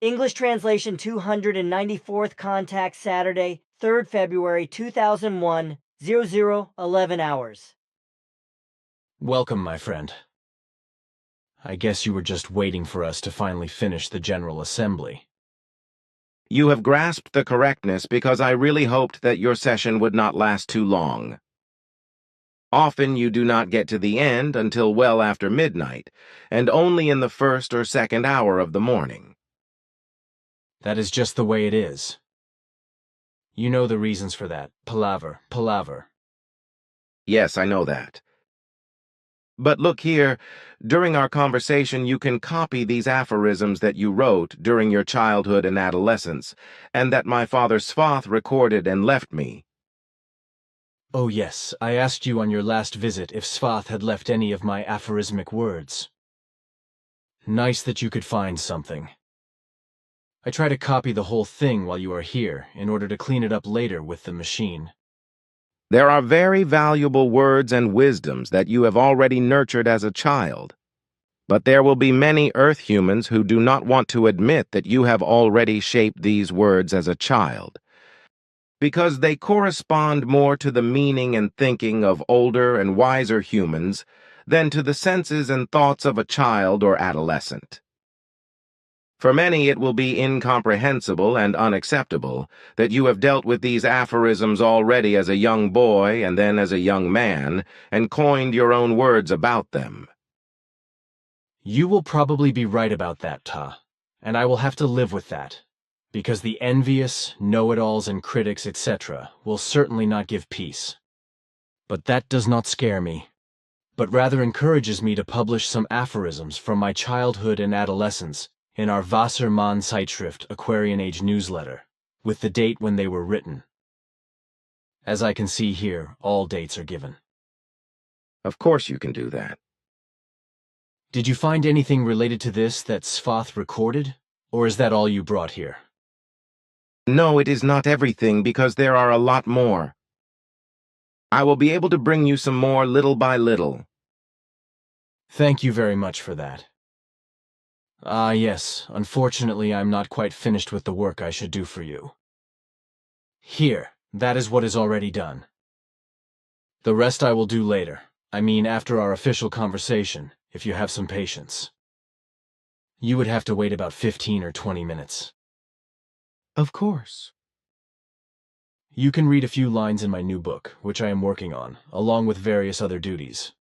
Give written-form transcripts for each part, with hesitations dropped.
English translation 294th contact Saturday, 3rd February 2001, 0011 hours. Welcome, my friend. I guess you were just waiting for us to finally finish the General Assembly. You have grasped the correctness because I really hoped that your session would not last too long. Often you do not get to the end until well after midnight, and only in the first or second hour of the morning. That is just the way it is. You know the reasons for that. Palaver. Yes, I know that. But look here, during our conversation you can copy these aphorisms that you wrote during your childhood and adolescence, and that my father Svath recorded and left me. Oh yes, I asked you on your last visit if Svath had left any of my aphorismic words. Nice that you could find something. I try to copy the whole thing while you are here, in order to clean it up later with the machine. There are very valuable words and wisdoms that you have already nurtured as a child. But there will be many Earth humans who do not want to admit that you have already shaped these words as a child, because they correspond more to the meaning and thinking of older and wiser humans than to the senses and thoughts of a child or adolescent. For many it will be incomprehensible and unacceptable that you have dealt with these aphorisms already as a young boy and then as a young man, and coined your own words about them. You will probably be right about that, Ta, and I will have to live with that, because the envious, know-it-alls and critics, etc., will certainly not give peace. But that does not scare me, but rather encourages me to publish some aphorisms from my childhood and adolescence in our Wassermann Zeitschrift Aquarian Age newsletter, with the date when they were written. As I can see here, all dates are given. Of course you can do that. Did you find anything related to this that Svath recorded, or is that all you brought here? No, it is not everything, because there are a lot more. I will be able to bring you some more little by little. Thank you very much for that. Ah, yes, unfortunately I'm not quite finished with the work I should do for you. Here, that is what is already done. The rest I will do later. I mean, after our official conversation, if you have some patience. You would have to wait about 15 or 20 minutes. Of course. You can read a few lines in my new book, which I am working on, along with various other duties.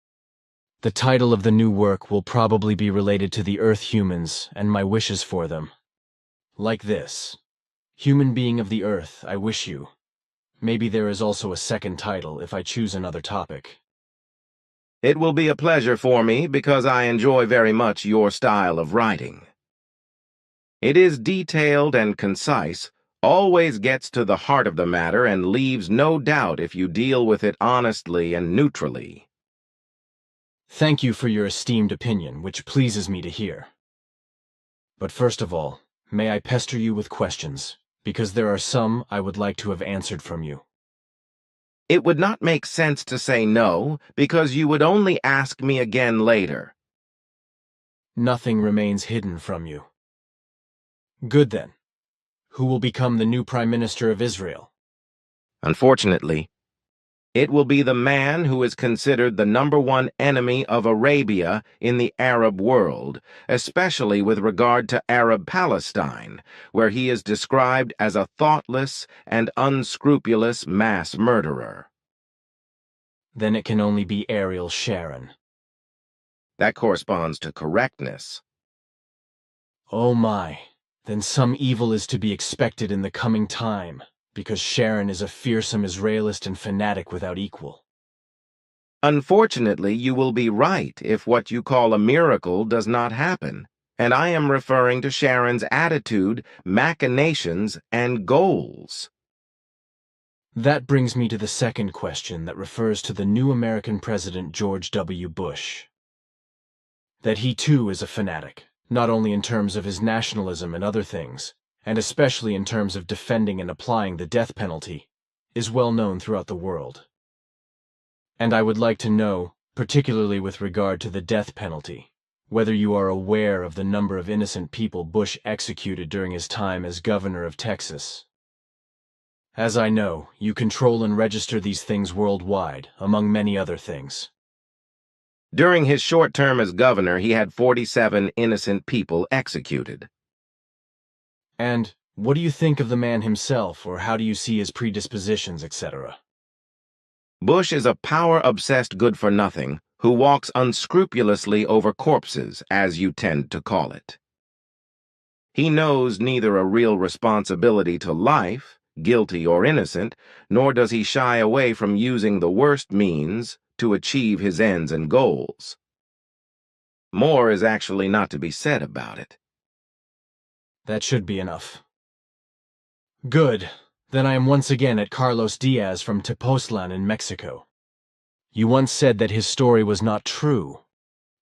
The title of the new work will probably be related to the Earth humans and my wishes for them. Like this: Human being of the Earth, I wish you. Maybe there is also a second title if I choose another topic. It will be a pleasure for me because I enjoy very much your style of writing. It is detailed and concise, always gets to the heart of the matter, and leaves no doubt if you deal with it honestly and neutrally. Thank you for your esteemed opinion, which pleases me to hear. But first of all, may I pester you with questions, because there are some I would like to have answered from you. It would not make sense to say no, because you would only ask me again later. Nothing remains hidden from you. Good then. Who will become the new Prime Minister of Israel? Unfortunately, it will be the man who is considered the #1 enemy of Arabia in the Arab world, especially with regard to Arab Palestine, where he is described as a thoughtless and unscrupulous mass murderer. Then it can only be Ariel Sharon. That corresponds to correctness. Oh my, then some evil is to be expected in the coming time, because Sharon is a fearsome Israelist and fanatic without equal. Unfortunately, you will be right if what you call a miracle does not happen, and I am referring to Sharon's attitude, machinations, and goals. That brings me to the second question that refers to the new American President George W. Bush. That he too is a fanatic, not only in terms of his nationalism and other things, and especially in terms of defending and applying the death penalty, is well known throughout the world. And I would like to know, particularly with regard to the death penalty, whether you are aware of the number of innocent people Bush executed during his time as governor of Texas. As I know, you control and register these things worldwide, among many other things. During his short term as governor, he had 47 innocent people executed. And what do you think of the man himself, or how do you see his predispositions, etc.? Bush is a power-obsessed good-for-nothing who walks unscrupulously over corpses, as you tend to call it. He knows neither a real responsibility to life, guilty or innocent, nor does he shy away from using the worst means to achieve his ends and goals. More is actually not to be said about it. That should be enough. Good. Then I am once again at Carlos Diaz from Tepoztlan in Mexico. You once said that his story was not true,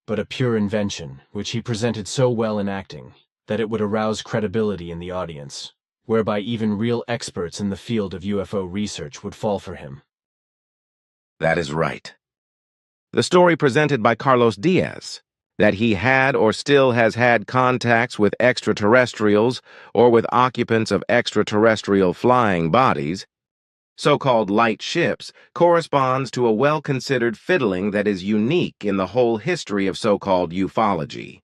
but a pure invention, which he presented so well in acting that it would arouse credibility in the audience, whereby even real experts in the field of UFO research would fall for him. That is right. The story presented by Carlos Diaz, that he had or still has had contacts with extraterrestrials or with occupants of extraterrestrial flying bodies, so-called light ships, corresponds to a well-considered fiddling that is unique in the whole history of so-called ufology.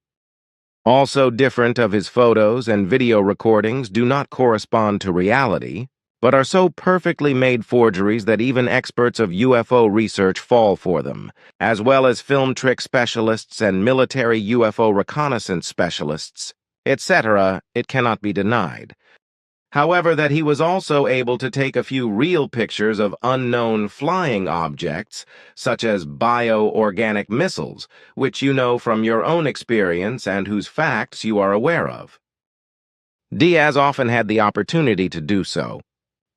Also different of his photos and video recordings do not correspond to reality, but are so perfectly made forgeries that even experts of UFO research fall for them, as well as film trick specialists and military UFO reconnaissance specialists, etc., it cannot be denied. However, that he was also able to take a few real pictures of unknown flying objects, such as bioorganic missiles, which you know from your own experience and whose facts you are aware of. Diaz often had the opportunity to do so,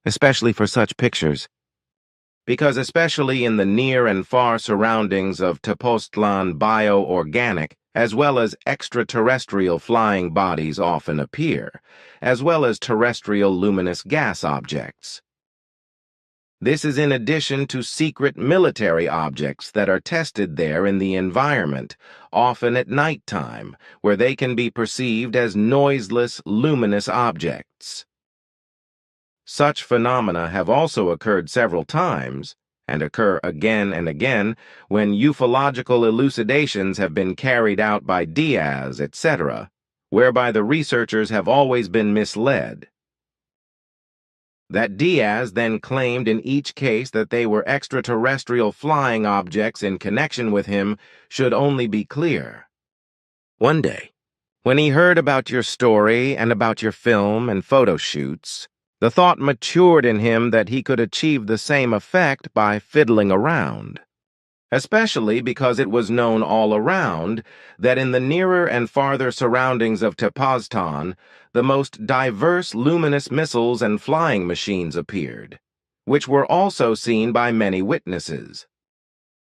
especially for such pictures, because especially in the near and far surroundings of Tepoztlan bioorganic, as well as extraterrestrial flying bodies often appear, as well as terrestrial luminous gas objects. This is in addition to secret military objects that are tested there in the environment, often at nighttime, where they can be perceived as noiseless, luminous objects. Such phenomena have also occurred several times, and occur again and again, when ufological elucidations have been carried out by Diaz, etc., whereby the researchers have always been misled. That Diaz then claimed in each case that they were extraterrestrial flying objects in connection with him should only be clear. One day, when he heard about your story and about your film and photo shoots, the thought matured in him that he could achieve the same effect by fiddling around, especially because it was known all around that in the nearer and farther surroundings of Tepoztlan, the most diverse luminous missiles and flying machines appeared, which were also seen by many witnesses.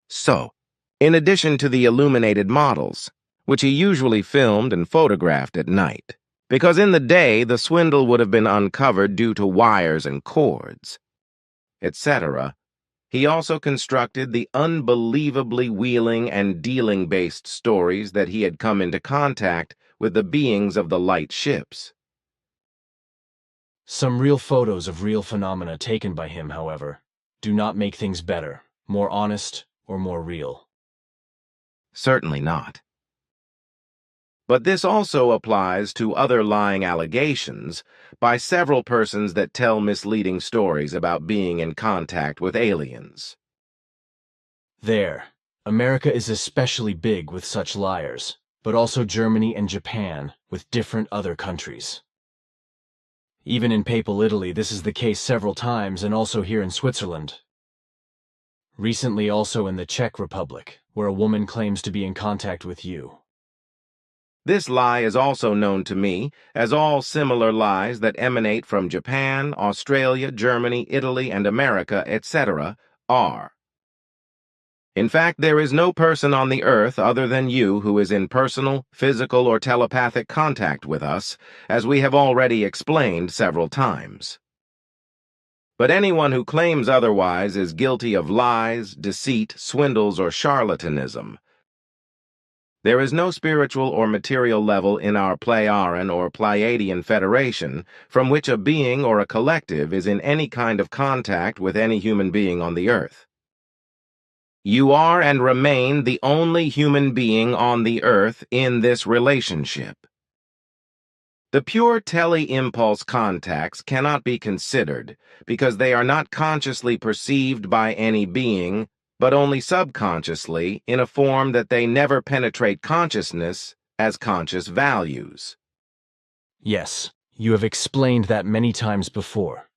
So, in addition to the illuminated models, which he usually filmed and photographed at night, because in the day the swindle would have been uncovered due to wires and cords, etc., he also constructed the unbelievably wheeling and dealing-based stories that he had come into contact with the beings of the light ships. Some real photos of real phenomena taken by him, however, do not make things better, more honest, or more real. Certainly not. But this also applies to other lying allegations by several persons that tell misleading stories about being in contact with aliens. There, America is especially big with such liars, but also Germany and Japan with different other countries. Even in Papal Italy, this is the case several times, and also here in Switzerland. Recently also in the Czech Republic, where a woman claims to be in contact with you. This lie is also known to me, as all similar lies that emanate from Japan, Australia, Germany, Italy, and America, etc., are. In fact, there is no person on the earth other than you who is in personal, physical, or telepathic contact with us, as we have already explained several times. But anyone who claims otherwise is guilty of lies, deceit, swindles, or charlatanism. There is no spiritual or material level in our Pleiadian or Pleiadian Federation from which a being or a collective is in any kind of contact with any human being on the Earth. You are and remain the only human being on the Earth in this relationship. The pure tele-impulse contacts cannot be considered because they are not consciously perceived by any being, but only subconsciously in a form that they never penetrate consciousness as conscious values. Yes, you have explained that many times before.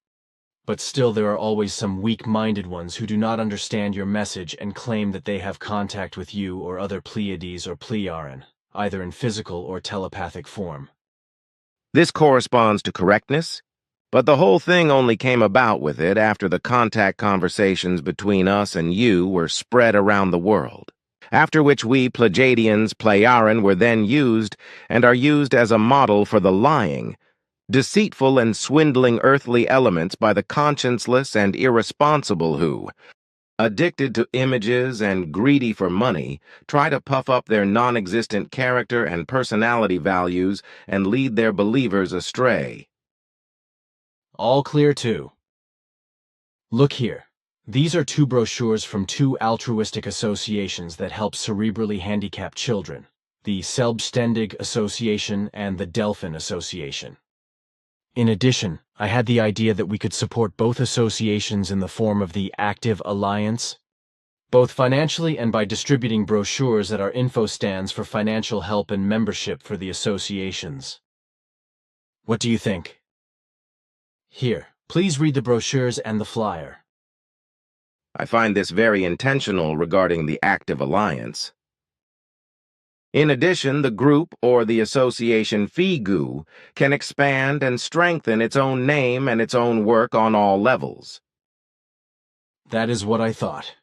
But still there are always some weak-minded ones who do not understand your message and claim that they have contact with you or other Pleiades or Pleiaren, either in physical or telepathic form. This corresponds to correctness, but the whole thing only came about with it after the contact conversations between us and you were spread around the world, after which we Pleiadians Pleiaren were then used and are used as a model for the lying, deceitful and swindling earthly elements by the conscienceless and irresponsible who, addicted to images and greedy for money, try to puff up their non-existent character and personality values and lead their believers astray. All clear too. Look here. These are 2 brochures from 2 altruistic associations that help cerebrally handicapped children, the Selbstständig Association and the Delphin Association. In addition, I had the idea that we could support both associations in the form of the Active Alliance, both financially and by distributing brochures at our info stands for financial help and membership for the associations. What do you think? Here, please read the brochures and the flyer. I find this very intentional regarding the Active Alliance. In addition, the group or the association FIGU can expand and strengthen its own name and its own work on all levels. That is what I thought.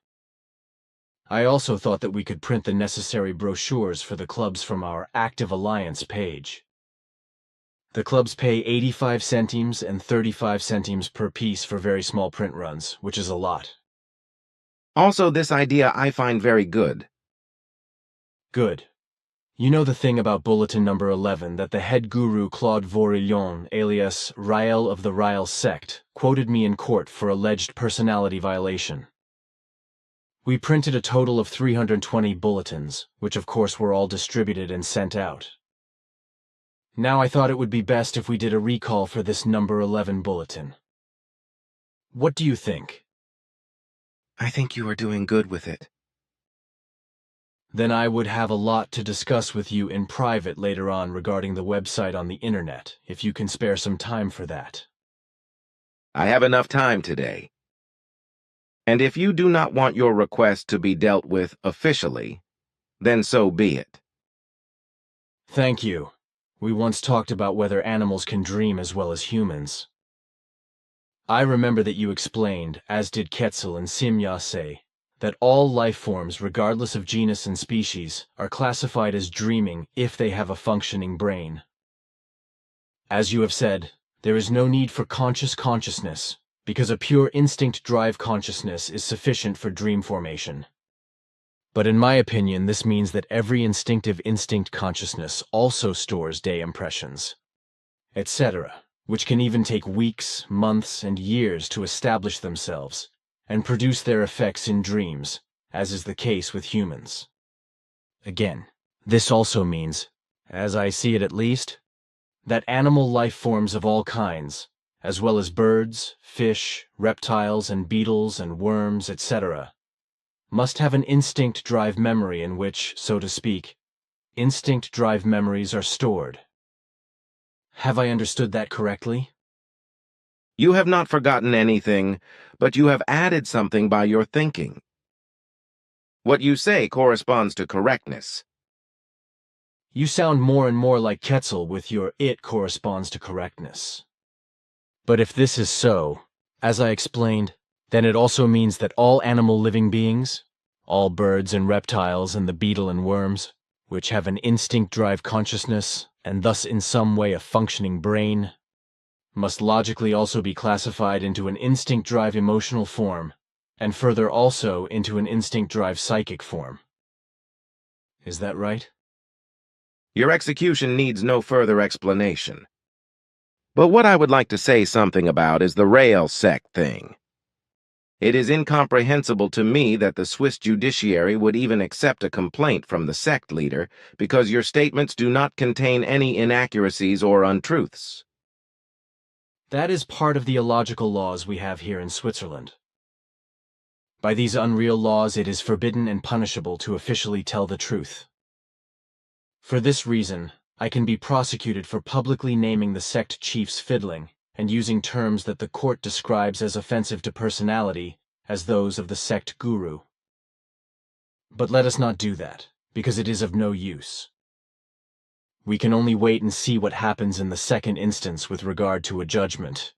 I also thought that we could print the necessary brochures for the clubs from our Active Alliance page. The clubs pay 85 centimes and 35 centimes per piece for very small print runs, which is a lot. Also, this idea I find very good. Good. You know the thing about bulletin number 11 that the head guru Claude Vorillon, alias Rael of the Rael sect, quoted me in court for alleged personality violation. We printed a total of 320 bulletins, which of course were all distributed and sent out. Now I thought it would be best if we did a recall for this number 11 bulletin. What do you think? I think you are doing good with it. Then I would have a lot to discuss with you in private later on regarding the website on the internet, if you can spare some time for that. I have enough time today. And if you do not want your request to be dealt with officially, then so be it. Thank you. We once talked about whether animals can dream as well as humans. I remember that you explained, as did Quetzal and Simyase, that all life forms, regardless of genus and species, are classified as dreaming if they have a functioning brain. As you have said, there is no need for conscious consciousness, because a pure instinct drive consciousness is sufficient for dream formation. But in my opinion, this means that every instinctive instinct consciousness also stores day impressions, etc., which can even take weeks, months, and years to establish themselves and produce their effects in dreams, as is the case with humans. Again, this also means, as I see it at least, that animal life forms of all kinds, as well as birds, fish, reptiles, and beetles and worms, etc., must have an instinct drive memory in which, so to speak, instinct drive memories are stored. Have I understood that correctly? You have not forgotten anything, but you have added something by your thinking. What you say corresponds to correctness. You sound more and more like Quetzal with your "it" corresponds to correctness. But if this is so, as I explained, then it also means that all animal living beings, all birds and reptiles and the beetle and worms, which have an instinct drive consciousness and thus in some way a functioning brain, must logically also be classified into an instinct drive emotional form, and further also into an instinct drive psychic form. Is that right? Your execution needs no further explanation. But what I would like to say something about is the rail sect thing. It is incomprehensible to me that the Swiss judiciary would even accept a complaint from the sect leader because your statements do not contain any inaccuracies or untruths. That is part of the illogical laws we have here in Switzerland. By these unreal laws, it is forbidden and punishable to officially tell the truth. For this reason, I can be prosecuted for publicly naming the sect chiefs fiddling and using terms that the court describes as offensive to personality as those of the sect guru. But let us not do that, because it is of no use. We can only wait and see what happens in the second instance with regard to a judgment.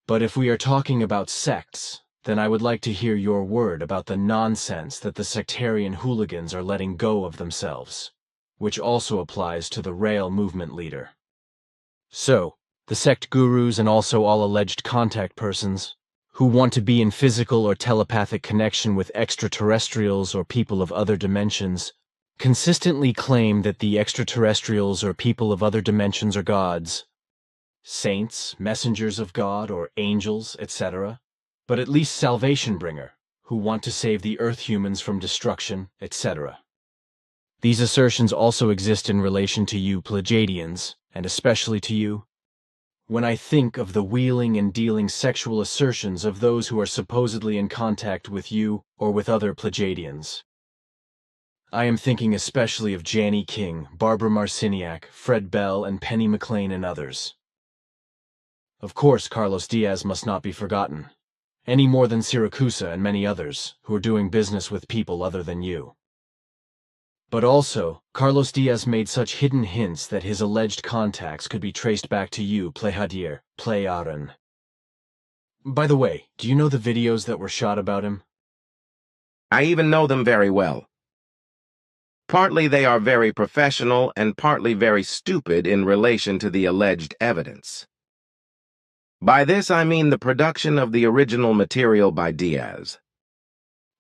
But if we are talking about sects, then I would like to hear your word about the nonsense that the sectarian hooligans are letting go of themselves, which also applies to the rail movement leader. So, the sect gurus and also all alleged contact persons who want to be in physical or telepathic connection with extraterrestrials or people of other dimensions consistently claim that the extraterrestrials or people of other dimensions are gods, saints, messengers of God, or angels, etc., but at least salvation bringer, who want to save the Earth humans from destruction, etc. These assertions also exist in relation to you Pleiadians, and especially to you. When I think of the wheeling and dealing sexual assertions of those who are supposedly in contact with you or with other Pleiadians, I am thinking especially of Janny King, Barbara Marciniak, Fred Bell, and Penny McLean and others. Of course, Carlos Diaz must not be forgotten, any more than Siracusa and many others who are doing business with people other than you. But also, Carlos Diaz made such hidden hints that his alleged contacts could be traced back to you, Pleiadian. By the way, do you know the videos that were shot about him? I even know them very well. Partly they are very professional and partly very stupid in relation to the alleged evidence. By this I mean the production of the original material by Diaz.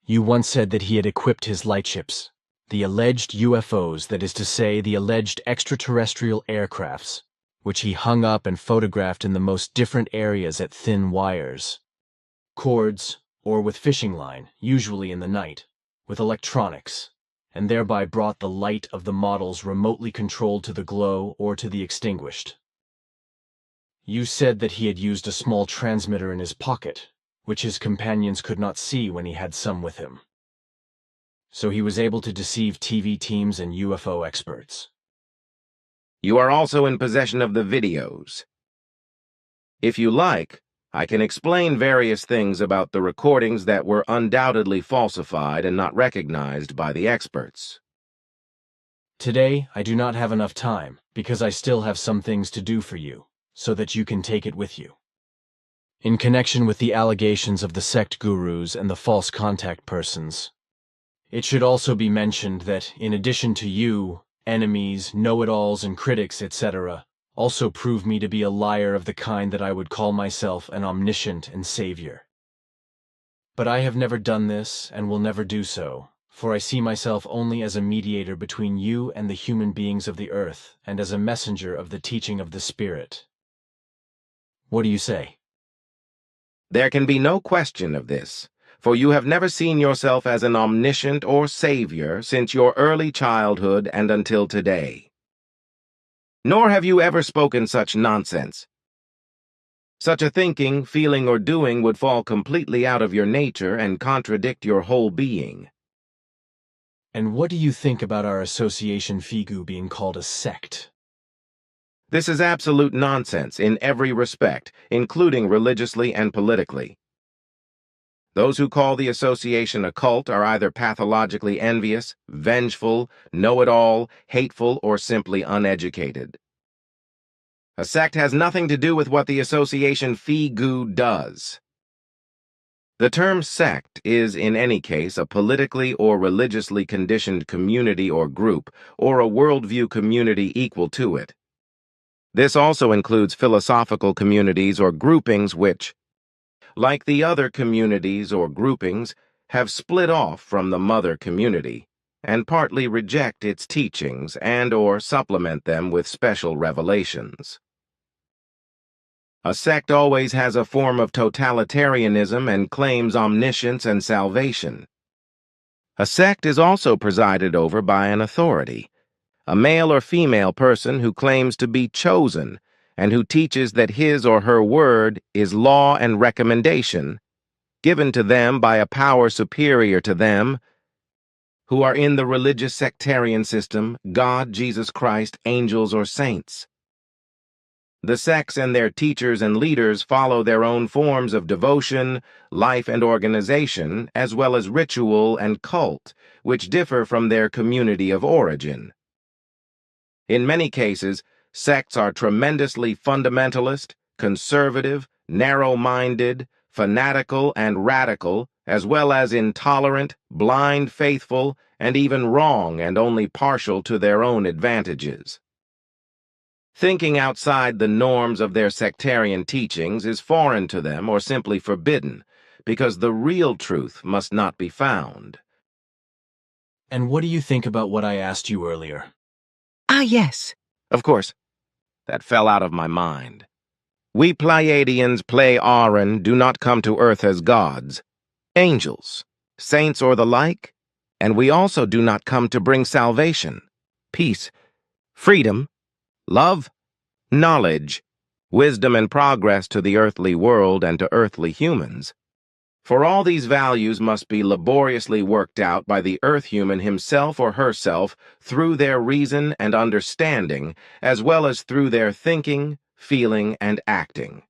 You once said that he had equipped his lightships, the alleged UFOs, that is to say, the alleged extraterrestrial aircrafts, which he hung up and photographed in the most different areas at thin wires, cords, or with fishing line, usually in the night, with electronics, and thereby brought the light of the models remotely controlled to the glow or to the extinguished. You said that he had used a small transmitter in his pocket, which his companions could not see when he had some with him. So he was able to deceive TV teams and UFO experts. You are also in possession of the videos. If you like, I can explain various things about the recordings that were undoubtedly falsified and not recognized by the experts. Today, I do not have enough time, because I still have some things to do for you, so that you can take it with you. In connection with the allegations of the sect gurus and the false contact persons, it should also be mentioned that, in addition to you, enemies, know-it-alls, and critics, etc., also prove me to be a liar of the kind that I would call myself an omniscient and savior. But I have never done this, and will never do so, for I see myself only as a mediator between you and the human beings of the earth, and as a messenger of the teaching of the Spirit. What do you say? There can be no question of this, for you have never seen yourself as an omniscient or savior since your early childhood and until today. Nor have you ever spoken such nonsense. Such a thinking, feeling, or doing would fall completely out of your nature and contradict your whole being. And what do you think about our association Figu being called a sect? This is absolute nonsense in every respect, including religiously and politically. Those who call the association a cult are either pathologically envious, vengeful, know-it-all, hateful, or simply uneducated. A sect has nothing to do with what the association Figu does. The term sect is, in any case, a politically or religiously conditioned community or group, or a worldview community equal to it. This also includes philosophical communities or groupings which, like the other communities or groupings, have split off from the mother community and partly reject its teachings and/or supplement them with special revelations. A sect always has a form of totalitarianism and claims omniscience and salvation. A sect is also presided over by an authority, a male or female person who claims to be chosen and who teaches that his or her word is law and recommendation, given to them by a power superior to them, who are in the religious sectarian system, God, Jesus Christ, angels, or saints. The sects and their teachers and leaders follow their own forms of devotion, life, and organization, as well as ritual and cult, which differ from their community of origin. In many cases, sects are tremendously fundamentalist, conservative, narrow-minded, fanatical, and radical, as well as intolerant, blind, faithful, and even wrong and only partial to their own advantages. Thinking outside the norms of their sectarian teachings is foreign to them or simply forbidden, because the real truth must not be found. And what do you think about what I asked you earlier? Yes. Of course. That fell out of my mind. We Pleiadians, Plei-Aran, do not come to earth as gods, angels, saints, or the like, and we also do not come to bring salvation, peace, freedom, love, knowledge, wisdom, and progress to the earthly world and to earthly humans. For all these values must be laboriously worked out by the earth human himself or herself through their reason and understanding, as well as through their thinking, feeling, and acting.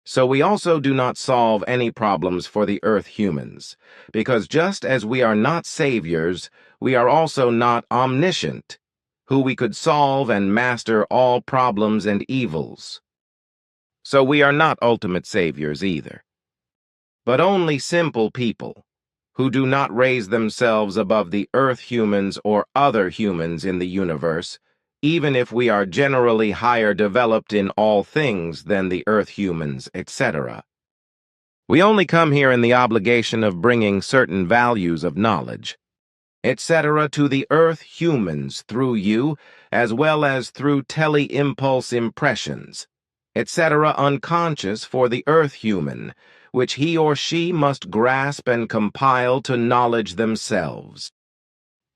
So we also do not solve any problems for the earth humans, because just as we are not saviors, we are also not omniscient, who we could solve and master all problems and evils. So we are not ultimate saviors either, but only simple people who do not raise themselves above the earth humans or other humans in the universe, even if we are generally higher developed in all things than the earth humans, etc. We only come here in the obligation of bringing certain values of knowledge, etc., to the earth humans through you, as well as through tele-impulse impressions, etc., unconscious for the earth human, which he or she must grasp and compile to knowledge themselves.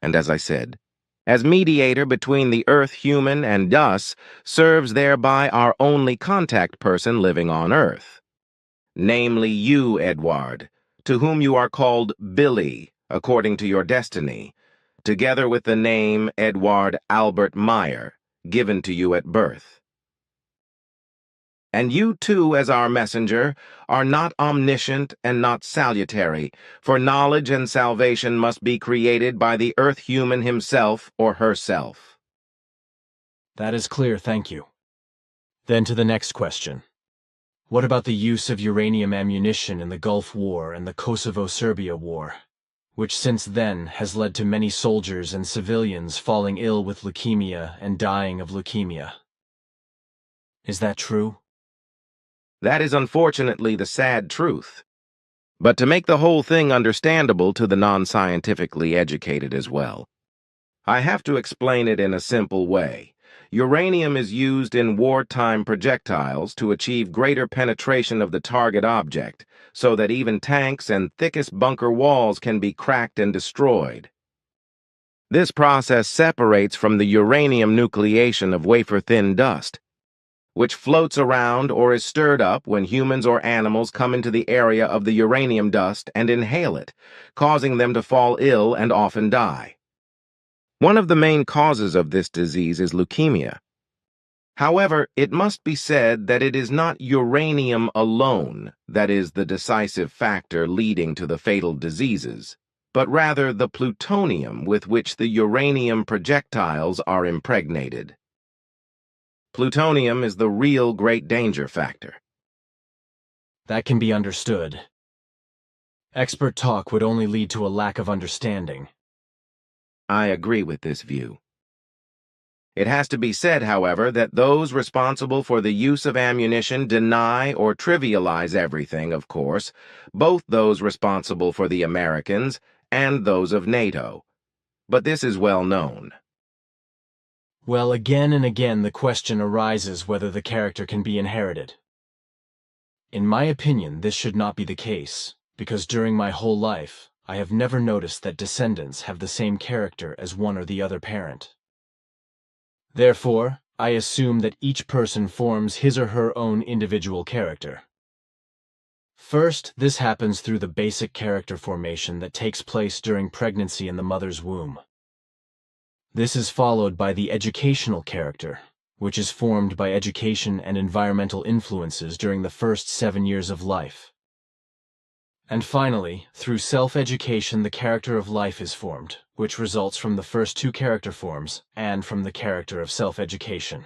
And as I said, as mediator between the earth human and us, serves thereby our only contact person living on earth, namely you, Edward, to whom you are called Billy, according to your destiny, together with the name Edward Albert Meier, given to you at birth. And you too, as our messenger, are not omniscient and not salutary, for knowledge and salvation must be created by the earth human himself or herself. That is clear, thank you. Then to the next question. What about the use of uranium ammunition in the Gulf War and the Kosovo-Serbia War, which since then has led to many soldiers and civilians falling ill with leukemia and dying of leukemia? Is that true? That is unfortunately the sad truth. But to make the whole thing understandable to the non-scientifically educated as well, I have to explain it in a simple way. Uranium is used in wartime projectiles to achieve greater penetration of the target object, so that even tanks and thickest bunker walls can be cracked and destroyed. This process separates from the uranium nucleation of wafer-thin dust, which floats around or is stirred up when humans or animals come into the area of the uranium dust and inhale it, causing them to fall ill and often die. One of the main causes of this disease is leukemia. However, it must be said that it is not uranium alone that is the decisive factor leading to the fatal diseases, but rather the plutonium with which the uranium projectiles are impregnated. Plutonium is the real great danger factor. That can be understood. Expert talk would only lead to a lack of understanding. I agree with this view. It has to be said, however, that those responsible for the use of ammunition deny or trivialize everything, of course, both those responsible for the Americans and those of NATO, but this is well known. Well, again and again the question arises whether the character can be inherited. In my opinion, this should not be the case, because during my whole life, I have never noticed that descendants have the same character as one or the other parent. Therefore, I assume that each person forms his or her own individual character. First, this happens through the basic character formation that takes place during pregnancy in the mother's womb. This is followed by the educational character, which is formed by education and environmental influences during the first 7 years of life. And finally, through self-education, the character of life is formed, which results from the first 2 character forms and from the character of self-education.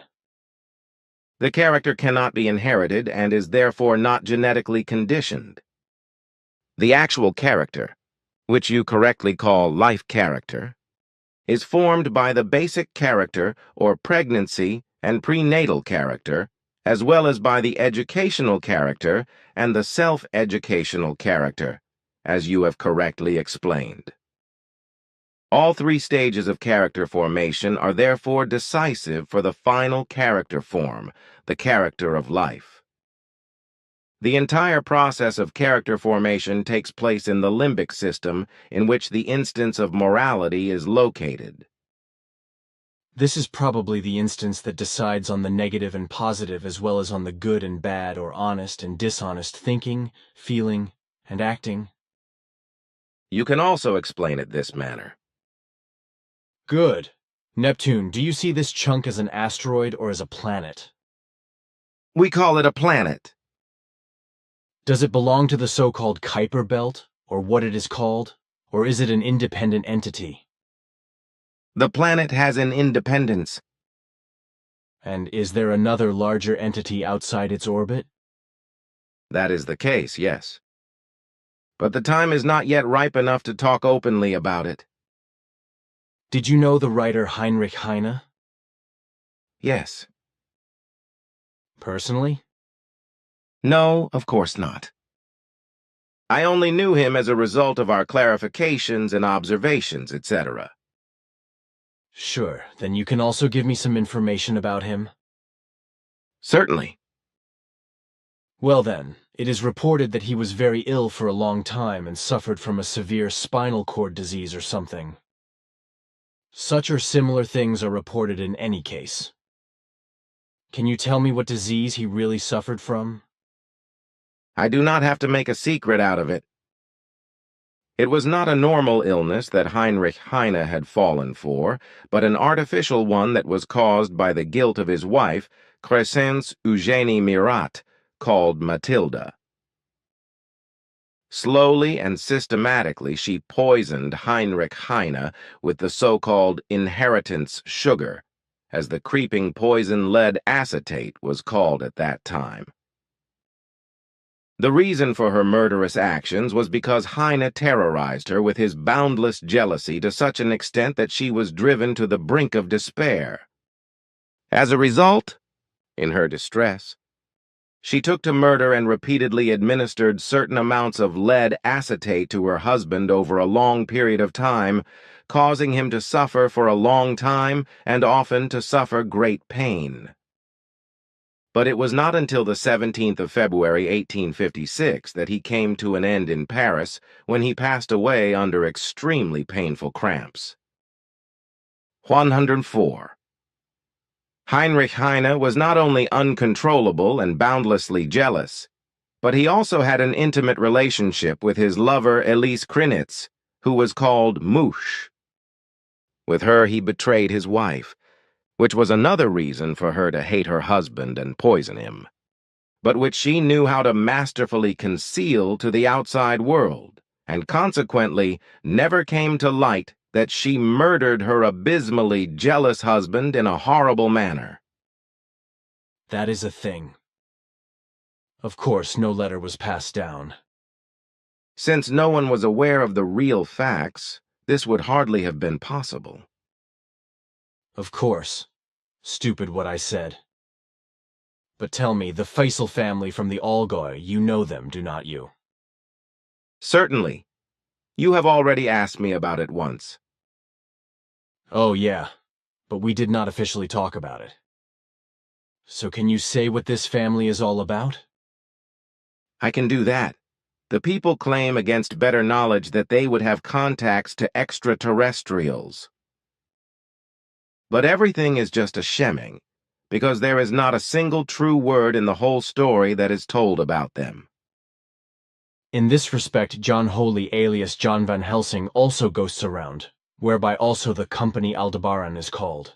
The character cannot be inherited and is therefore not genetically conditioned. The actual character, which you correctly call life character, is formed by the basic character or pregnancy and prenatal character, as well as by the educational character and the self-educational character, as you have correctly explained. All 3 stages of character formation are therefore decisive for the final character form, the character of life. The entire process of character formation takes place in the limbic system, in which the instance of morality is located. This is probably the instance that decides on the negative and positive as well as on the good and bad or honest and dishonest thinking, feeling, and acting. You can also explain it this manner. Good. Neptune, do you see this chunk as an asteroid or as a planet? We call it a planet. Does it belong to the so-called Kuiper Belt, or what it is called, or is it an independent entity? The planet has an independence. And is there another larger entity outside its orbit? That is the case, yes. But the time is not yet ripe enough to talk openly about it. Did you know the writer Heinrich Heine? Yes. Personally? No, of course not. I only knew him as a result of our clarifications and observations, etc. Sure, then you can also give me some information about him? Certainly. Well then, it is reported that he was very ill for a long time and suffered from a severe spinal cord disease or something. Such or similar things are reported in any case. Can you tell me what disease he really suffered from? I do not have to make a secret out of it. It was not a normal illness that Heinrich Heine had fallen for, but an artificial one that was caused by the guilt of his wife, Crescence Eugenie Mirat, called Matilda. Slowly and systematically she poisoned Heinrich Heine with the so-called inheritance sugar, as the creeping poison lead acetate was called at that time. The reason for her murderous actions was because Heine terrorized her with his boundless jealousy to such an extent that she was driven to the brink of despair. As a result, in her distress, she took to murder and repeatedly administered certain amounts of lead acetate to her husband over a long period of time, causing him to suffer for a long time and often to suffer great pain. But it was not until the 17th of February, 1856, that he came to an end in Paris, when he passed away under extremely painful cramps. 104. Heinrich Heine was not only uncontrollable and boundlessly jealous, but he also had an intimate relationship with his lover Elise Krinitz, who was called Moosh. With her he betrayed his wife, which was another reason for her to hate her husband and poison him, but which she knew how to masterfully conceal to the outside world, and consequently never came to light that she murdered her abysmally jealous husband in a horrible manner. That is a thing. Of course, no letter was passed down. Since no one was aware of the real facts, this would hardly have been possible. Of course. Stupid what I said. But tell me, the Faisal family from the Allgäu, you know them, do not you? Certainly. You have already asked me about it once. Oh, yeah, but we did not officially talk about it. So can you say what this family is all about? I can do that. The people claim against better knowledge that they would have contacts to extraterrestrials. But everything is just a shemming, because there is not a single true word in the whole story that is told about them. In this respect, John Holy alias John Van Helsing also ghosts around, whereby also the company Aldebaran is called.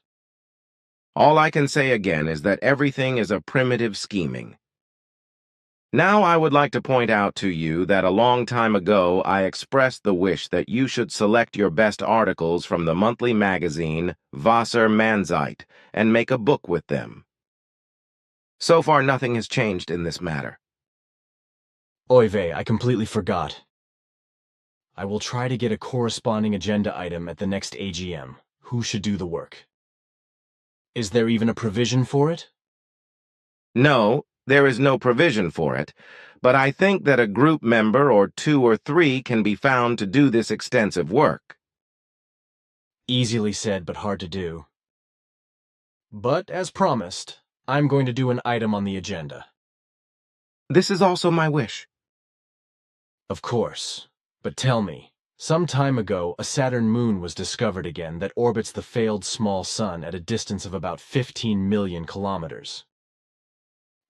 All I can say again is that everything is a primitive scheming. Now I would like to point out to you that a long time ago I expressed the wish that you should select your best articles from the monthly magazine Wasser Manzeit and make a book with them. So far nothing has changed in this matter. Oy vey, I completely forgot. I will try to get a corresponding agenda item at the next AGM. Who should do the work? Is there even a provision for it? No, there is no provision for it, but I think that a group member or 2 or 3 can be found to do this extensive work. Easily said, but hard to do. But, as promised, I'm going to do an item on the agenda. This is also my wish. Of course. But tell me, some time ago, a Saturn moon was discovered again that orbits the failed small sun at a distance of about 15 million kilometers.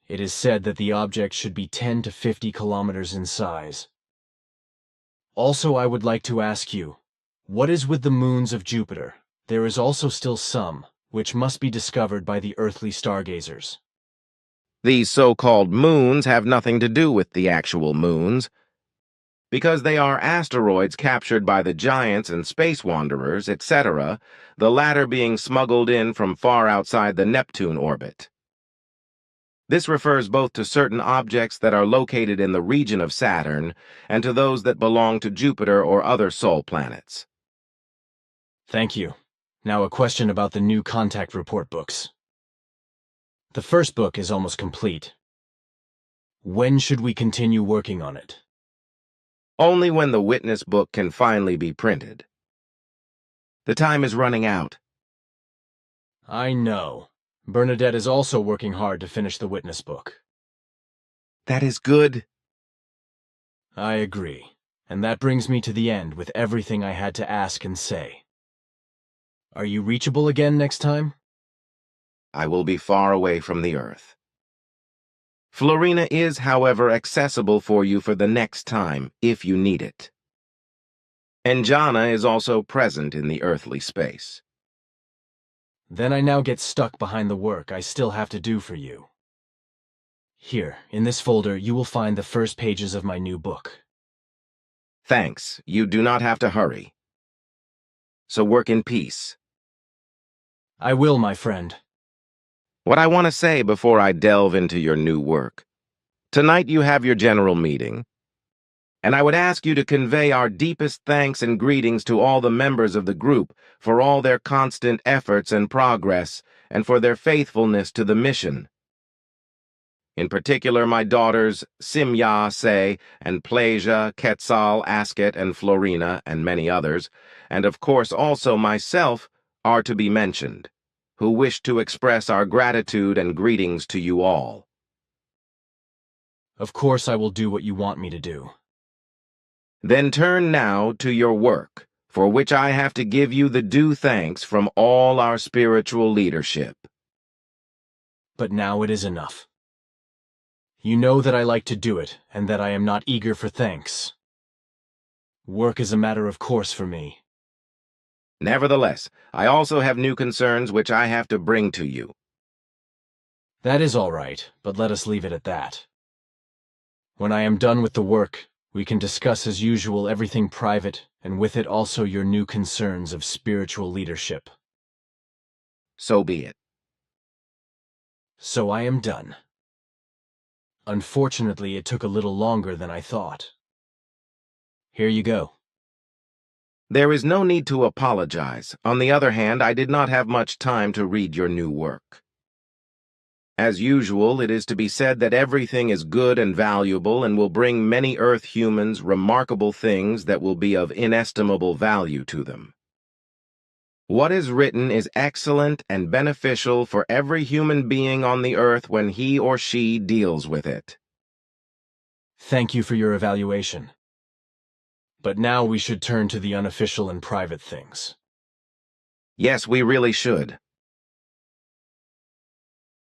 It is said that the object should be 10 to 50 kilometers in size. Also, I would like to ask you, what is with the moons of Jupiter? There is also still some, which must be discovered by the earthly stargazers. These so-called moons have nothing to do with the actual moons, because they are asteroids captured by the giants and space wanderers, etc., the latter being smuggled in from far outside the Neptune orbit. This refers both to certain objects that are located in the region of Saturn and to those that belong to Jupiter or other Sol planets. Thank you. Now a question about the new contact report books. The first book is almost complete. When should we continue working on it? Only when the witness book can finally be printed. The time is running out. I know. Bernadette is also working hard to finish the witness book. That is good. I agree. And that brings me to the end with everything I had to ask and say. Are you reachable again next time? I will be far away from the Earth. Florina is, however, accessible for you for the next time, if you need it. And Jana is also present in the earthly space. Then I now get stuck behind the work I still have to do for you. Here, in this folder, you will find the first pages of my new book. Thanks, you do not have to hurry. So work in peace. I will, my friend. What I want to say before I delve into your new work. Tonight you have your general meeting, and I would ask you to convey our deepest thanks and greetings to all the members of the group for all their constant efforts and progress, and for their faithfulness to the mission. In particular, my daughters, Simya, Se, and Plasia, Quetzal, Asket, and Florina, and many others, and of course also myself, are to be mentioned, who wish to express our gratitude and greetings to you all. Of course I will do what you want me to do. Then turn now to your work, for which I have to give you the due thanks from all our spiritual leadership. But now it is enough. You know that I like to do it, and that I am not eager for thanks. Work is a matter of course for me. Nevertheless, I also have new concerns which I have to bring to you. That is all right, but let us leave it at that. When I am done with the work, we can discuss as usual everything private, and with it also your new concerns of spiritual leadership. So be it. So I am done. Unfortunately, it took a little longer than I thought. Here you go. There is no need to apologize. On the other hand, I did not have much time to read your new work. As usual, it is to be said that everything is good and valuable and will bring many Earth humans remarkable things that will be of inestimable value to them. What is written is excellent and beneficial for every human being on the earth when he or she deals with it. Thank you for your evaluation. But now we should turn to the unofficial and private things. Yes, we really should.